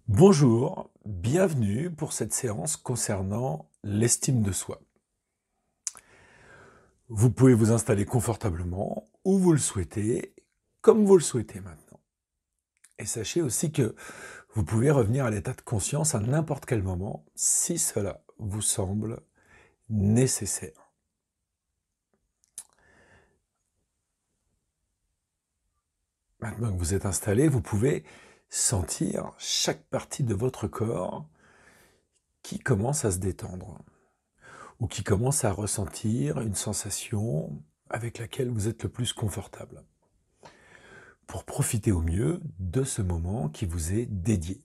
Bonjour, bienvenue pour cette séance concernant l'estime de soi. Vous pouvez vous installer confortablement, où vous le souhaitez, comme vous le souhaitez maintenant. Et sachez aussi que vous pouvez revenir à l'état de conscience à n'importe quel moment, si cela vous semble nécessaire. Maintenant que vous êtes installé, vous pouvez sentir chaque partie de votre corps qui commence à se détendre, ou qui commence à ressentir une sensation avec laquelle vous êtes le plus confortable, pour profiter au mieux de ce moment qui vous est dédié.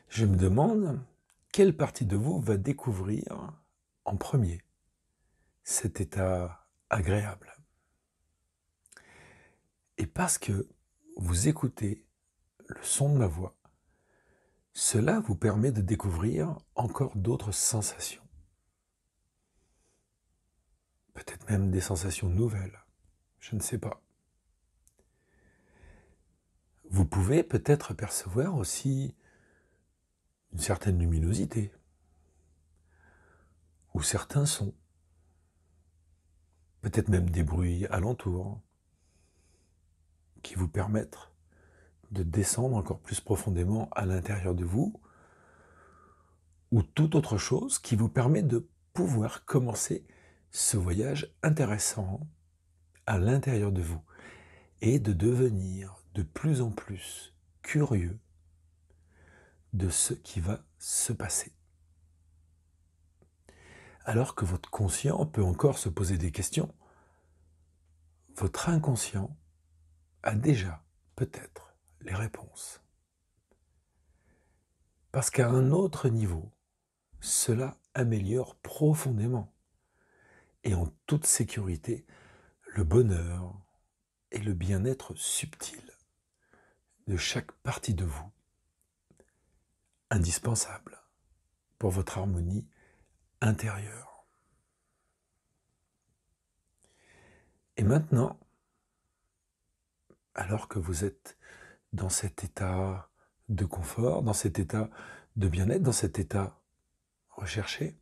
Je me demande quelle partie de vous va découvrir en premier cet état agréable. Et parce que vous écoutez le son de ma voix, cela vous permet de découvrir encore d'autres sensations. Peut-être même des sensations nouvelles, je ne sais pas. Vous pouvez peut-être percevoir aussi une certaine luminosité, ou certains sons, peut-être même des bruits alentours, qui vous permettent de descendre encore plus profondément à l'intérieur de vous, ou toute autre chose qui vous permet de pouvoir commencer ce voyage intéressant à l'intérieur de vous, et de devenir de plus en plus curieux de ce qui va se passer. Alors que votre conscient peut encore se poser des questions, votre inconscient a déjà peut-être les réponses. Parce qu'à un autre niveau, cela améliore profondément et en toute sécurité le bonheur et le bien-être subtil de chaque partie de vous, indispensable pour votre harmonie intérieure. Et maintenant, alors que vous êtes dans cet état de confort, dans cet état de bien-être, dans cet état recherché,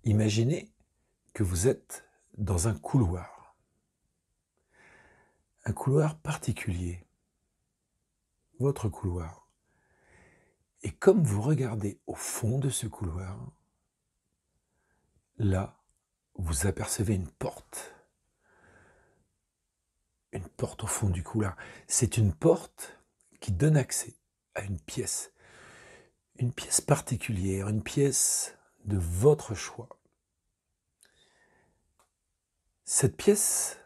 imaginez que vous êtes dans un couloir particulier, votre couloir. Et comme vous regardez au fond de ce couloir, là, vous apercevez une porte au fond du couloir. C'est une porte qui donne accès à une pièce particulière, une pièce de votre choix. Cette pièce,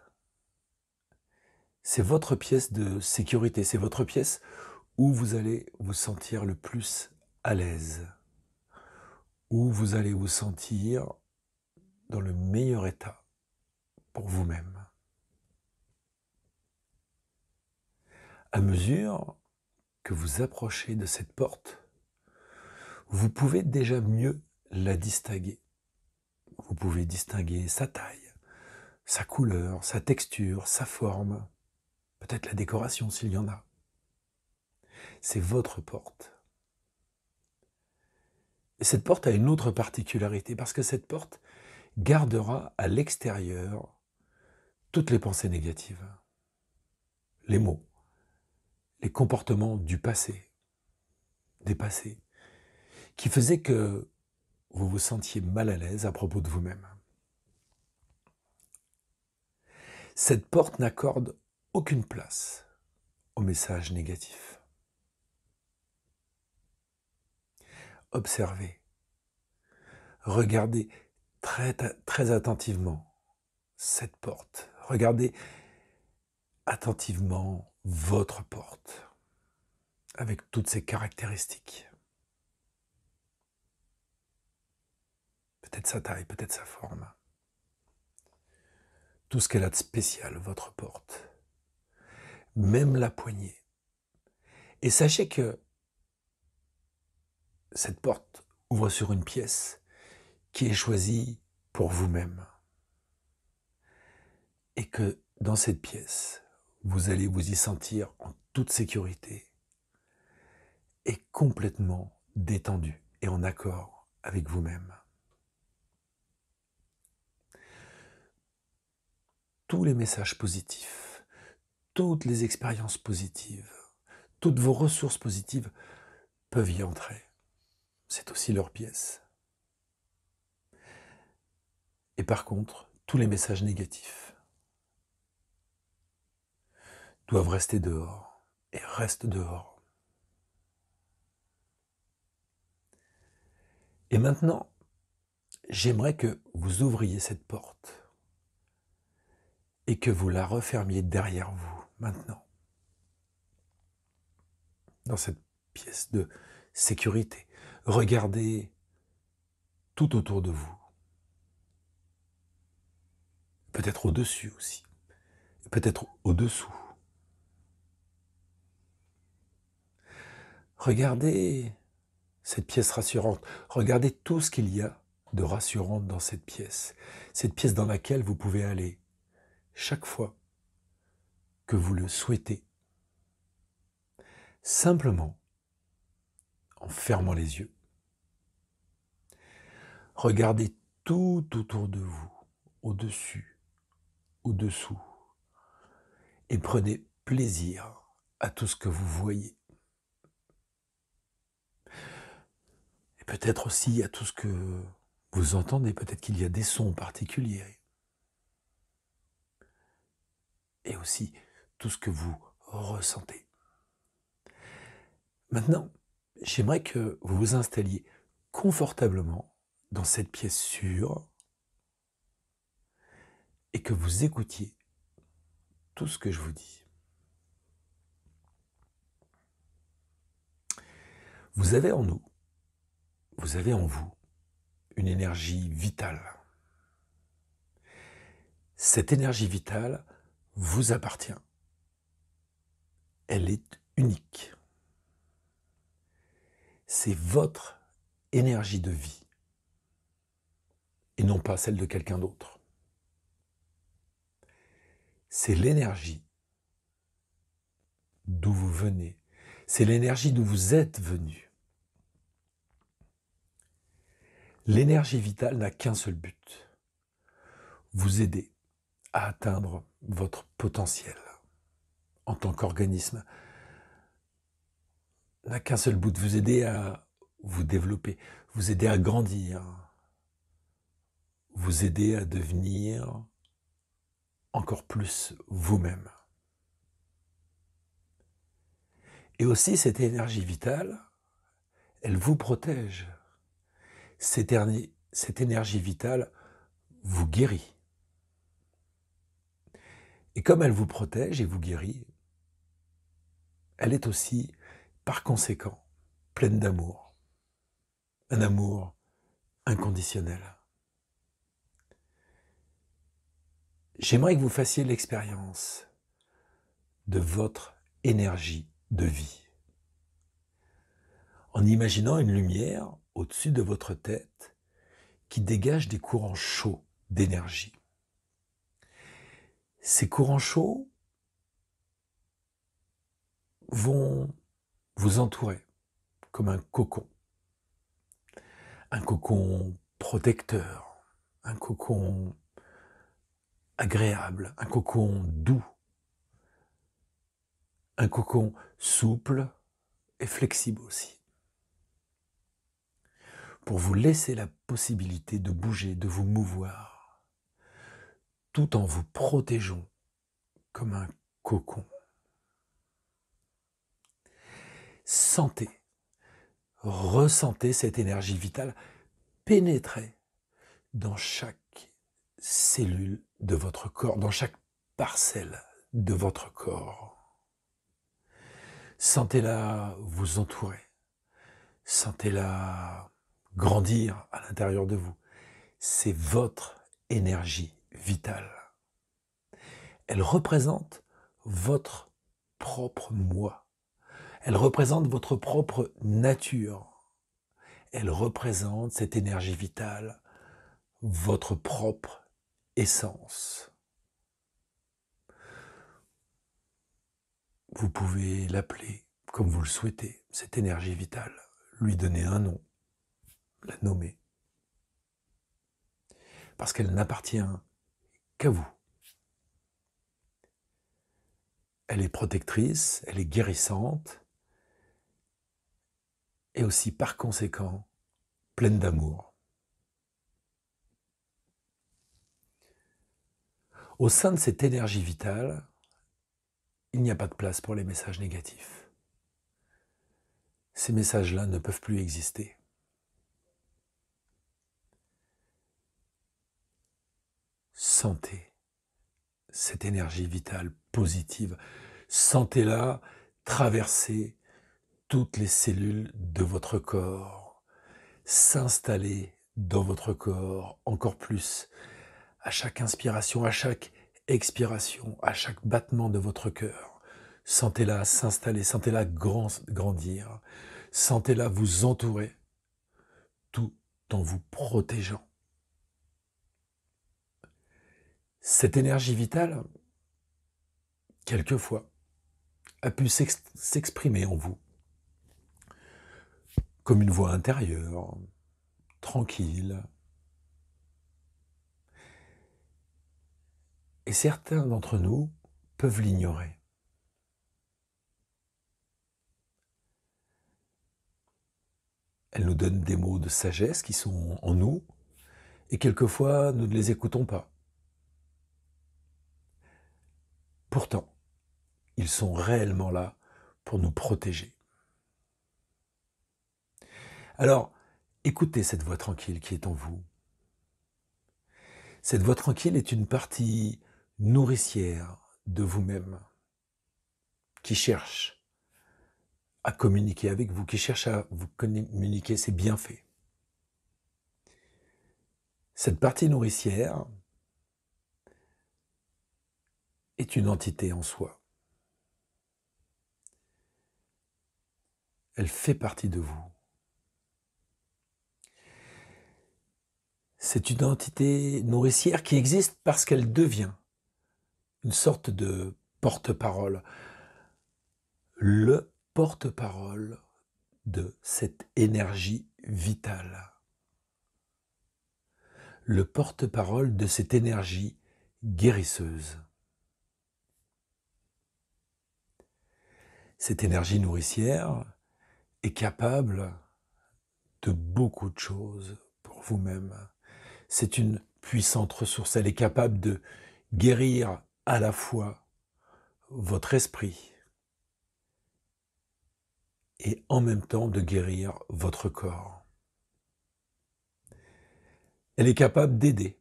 c'est votre pièce de sécurité, c'est votre pièce où vous allez vous sentir le plus à l'aise, où vous allez vous sentir dans le meilleur état pour vous-même. À mesure que vous approchez de cette porte, vous pouvez déjà mieux la distinguer. Vous pouvez distinguer sa taille, sa couleur, sa texture, sa forme, peut-être la décoration s'il y en a. C'est votre porte. Et cette porte a une autre particularité, parce que cette porte gardera à l'extérieur toutes les pensées négatives, les mots, les comportements du passé, des passés, qui faisaient que vous vous sentiez mal à l'aise à propos de vous-même. Cette porte n'accorde aucune place aux messages négatifs. Observez, regardez très attentivement cette porte. Regardez attentivement votre porte, avec toutes ses caractéristiques. Peut-être sa taille, peut-être sa forme. Tout ce qu'elle a de spécial, votre porte. Même la poignée. Et sachez que cette porte ouvre sur une pièce qui est choisie pour vous-même. Et que dans cette pièce, vous allez vous y sentir en toute sécurité et complètement détendu et en accord avec vous-même. Tous les messages positifs, toutes les expériences positives, toutes vos ressources positives peuvent y entrer. C'est aussi leur pièce. Et par contre, tous les messages négatifs doivent rester dehors et restent dehors. Et maintenant, j'aimerais que vous ouvriez cette porte et que vous la refermiez derrière vous, maintenant, dans cette pièce de sécurité. Regardez tout autour de vous, peut-être au-dessus aussi, peut-être au-dessous. Regardez cette pièce rassurante, regardez tout ce qu'il y a de rassurant dans cette pièce dans laquelle vous pouvez aller chaque fois que vous le souhaitez, simplement en fermant les yeux. Regardez tout autour de vous, au-dessus, au-dessous, et prenez plaisir à tout ce que vous voyez. Et peut-être aussi à tout ce que vous entendez, peut-être qu'il y a des sons particuliers. Et aussi tout ce que vous ressentez. Maintenant, j'aimerais que vous vous installiez confortablement dans cette pièce sûre et que vous écoutiez tout ce que je vous dis. Vous avez en nous, vous avez en vous une énergie vitale. Cette énergie vitale vous appartient. Elle est unique. C'est votre énergie de vie et non pas celle de quelqu'un d'autre. C'est l'énergie d'où vous venez. C'est l'énergie d'où vous êtes venu. L'énergie vitale n'a qu'un seul but, vous aider à atteindre votre potentiel en tant qu'organisme. N'a qu'un seul but, vous aider à vous développer, vous aider à grandir, vous aider à devenir encore plus vous-même. Et aussi cette énergie vitale, elle vous protège. Cette énergie vitale vous guérit. Et comme elle vous protège et vous guérit, elle est aussi, par conséquent, pleine d'amour. Un amour inconditionnel. J'aimerais que vous fassiez l'expérience de votre énergie de vie. En imaginant une lumière au-dessus de votre tête qui dégage des courants chauds d'énergie. Ces courants chauds vont vous entourer comme un cocon protecteur, un cocon agréable, un cocon doux, un cocon souple et flexible aussi, pour vous laisser la possibilité de bouger, de vous mouvoir, tout en vous protégeant comme un cocon. Sentez, ressentez cette énergie vitale pénétrer dans chaque cellule de votre corps, dans chaque parcelle de votre corps. Sentez-la vous entourer, sentez-la grandir à l'intérieur de vous. C'est votre énergie vitale. Elle représente votre propre moi. Elle représente votre propre nature. Elle représente cette énergie vitale, votre propre essence. Vous pouvez l'appeler comme vous le souhaitez, cette énergie vitale, lui donner un nom, la nommer, parce qu'elle n'appartient qu'à vous. Elle est protectrice, elle est guérissante, et aussi par conséquent, pleine d'amour. Au sein de cette énergie vitale, il n'y a pas de place pour les messages négatifs. Ces messages-là ne peuvent plus exister. Sentez cette énergie vitale positive. Sentez-la traverser toutes les cellules de votre corps, s'installer dans votre corps encore plus, à chaque inspiration, à chaque expiration, à chaque battement de votre cœur. Sentez-la s'installer, sentez-la grandir, sentez-la vous entourer, tout en vous protégeant. Cette énergie vitale, quelquefois, a pu s'exprimer en vous comme une voix intérieure, tranquille. Et certains d'entre nous peuvent l'ignorer. Elle nous donne des mots de sagesse qui sont en nous, et quelquefois nous ne les écoutons pas. Pourtant, ils sont réellement là pour nous protéger. Alors, écoutez cette voix tranquille qui est en vous. Cette voix tranquille est une partie nourricière de vous-même, qui cherche à communiquer avec vous, qui cherche à vous communiquer ses bienfaits. Cette partie nourricière est une entité en soi. Elle fait partie de vous. C'est une entité nourricière qui existe parce qu'elle devient une sorte de porte-parole. Le porte-parole de cette énergie vitale. Le porte-parole de cette énergie guérisseuse. Cette énergie nourricière est capable de beaucoup de choses pour vous-même. C'est une puissante ressource. Elle est capable de guérir à la fois votre esprit et en même temps de guérir votre corps. Elle est capable d'aider,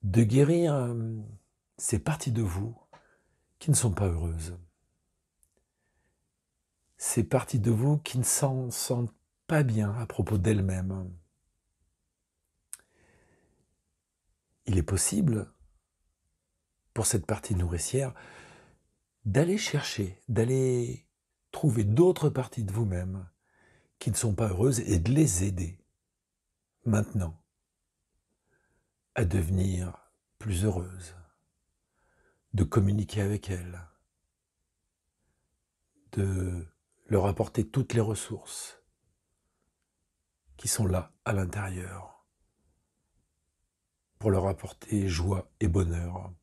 de guérir ces parties de vous qui ne sont pas heureuses. Ces parties de vous qui ne s'en sentent pas bien à propos d'elles-mêmes. Il est possible, pour cette partie nourricière, d'aller chercher, d'aller trouver d'autres parties de vous-même qui ne sont pas heureuses et de les aider, maintenant, à devenir plus heureuses, de communiquer avec elles, de leur apporter toutes les ressources qui sont là à l'intérieur pour leur apporter joie et bonheur,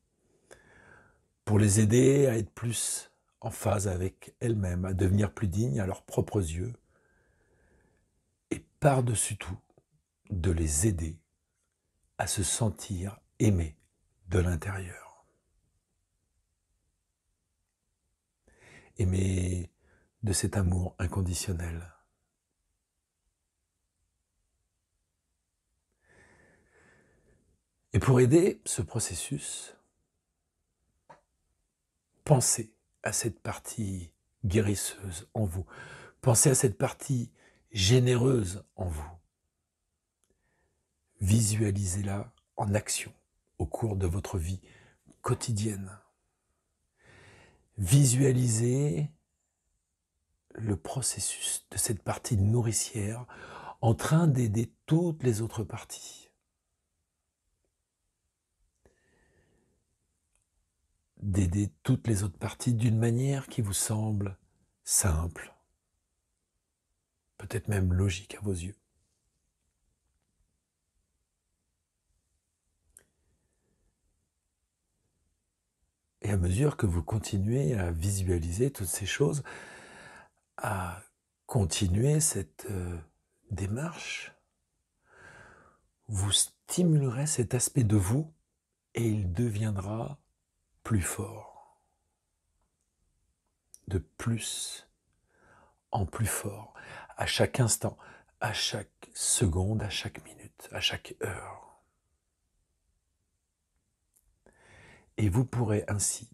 pour les aider à être plus en phase avec elles-mêmes, à devenir plus dignes à leurs propres yeux et par-dessus tout, de les aider à se sentir aimés de l'intérieur. Aimés de cet amour inconditionnel. Et pour aider ce processus, pensez à cette partie guérisseuse en vous. Pensez à cette partie généreuse en vous. Visualisez-la en action au cours de votre vie quotidienne. Visualisez le processus de cette partie nourricière en train d'aider toutes les autres parties. d'aider toutes les autres parties d'une manière qui vous semble simple, peut-être même logique à vos yeux. Et à mesure que vous continuez à visualiser toutes ces choses, à continuer cette démarche, vous stimulerez cet aspect de vous et il deviendra plus fort, de plus en plus fort, à chaque instant, à chaque seconde, à chaque minute, à chaque heure. Et vous pourrez ainsi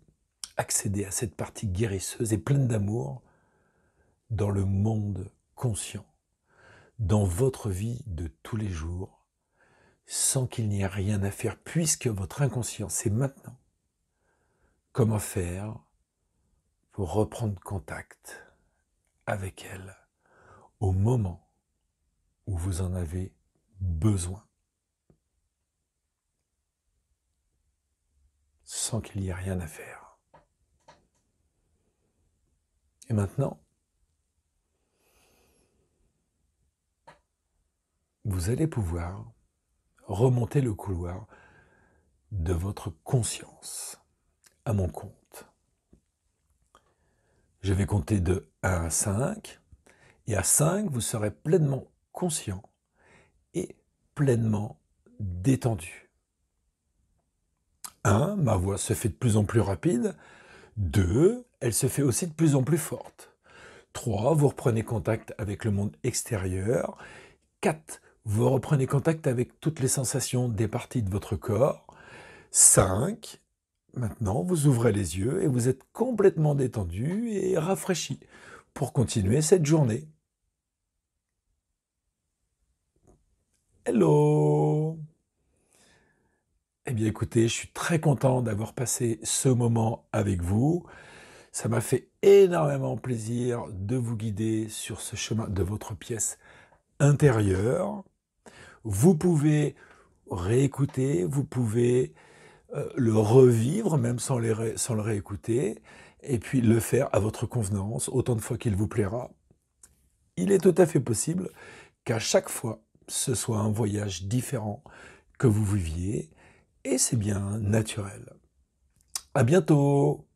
accéder à cette partie guérisseuse et pleine d'amour dans le monde conscient, dans votre vie de tous les jours, sans qu'il n'y ait rien à faire, puisque votre inconscient sait maintenant comment faire pour reprendre contact avec elle au moment où vous en avez besoin, sans qu'il n'y ait rien à faire. Et maintenant, vous allez pouvoir remonter le couloir de votre conscience à mon compte. Je vais compter de 1 à 5, et à 5, vous serez pleinement conscient et pleinement détendu. 1, ma voix se fait de plus en plus rapide. 2, elle se fait aussi de plus en plus forte. 3, vous reprenez contact avec le monde extérieur. 4, vous reprenez contact avec toutes les sensations des parties de votre corps. 5, maintenant vous ouvrez les yeux et vous êtes complètement détendu et rafraîchi pour continuer cette journée. Hello! Eh bien écoutez, je suis très content d'avoir passé ce moment avec vous. Ça m'a fait énormément plaisir de vous guider sur ce chemin de votre pièce intérieure. Vous pouvez réécouter, vous pouvez le revivre, même sans le réécouter, et puis le faire à votre convenance, autant de fois qu'il vous plaira. Il est tout à fait possible qu'à chaque fois, ce soit un voyage différent que vous viviez, et c'est bien naturel. À bientôt!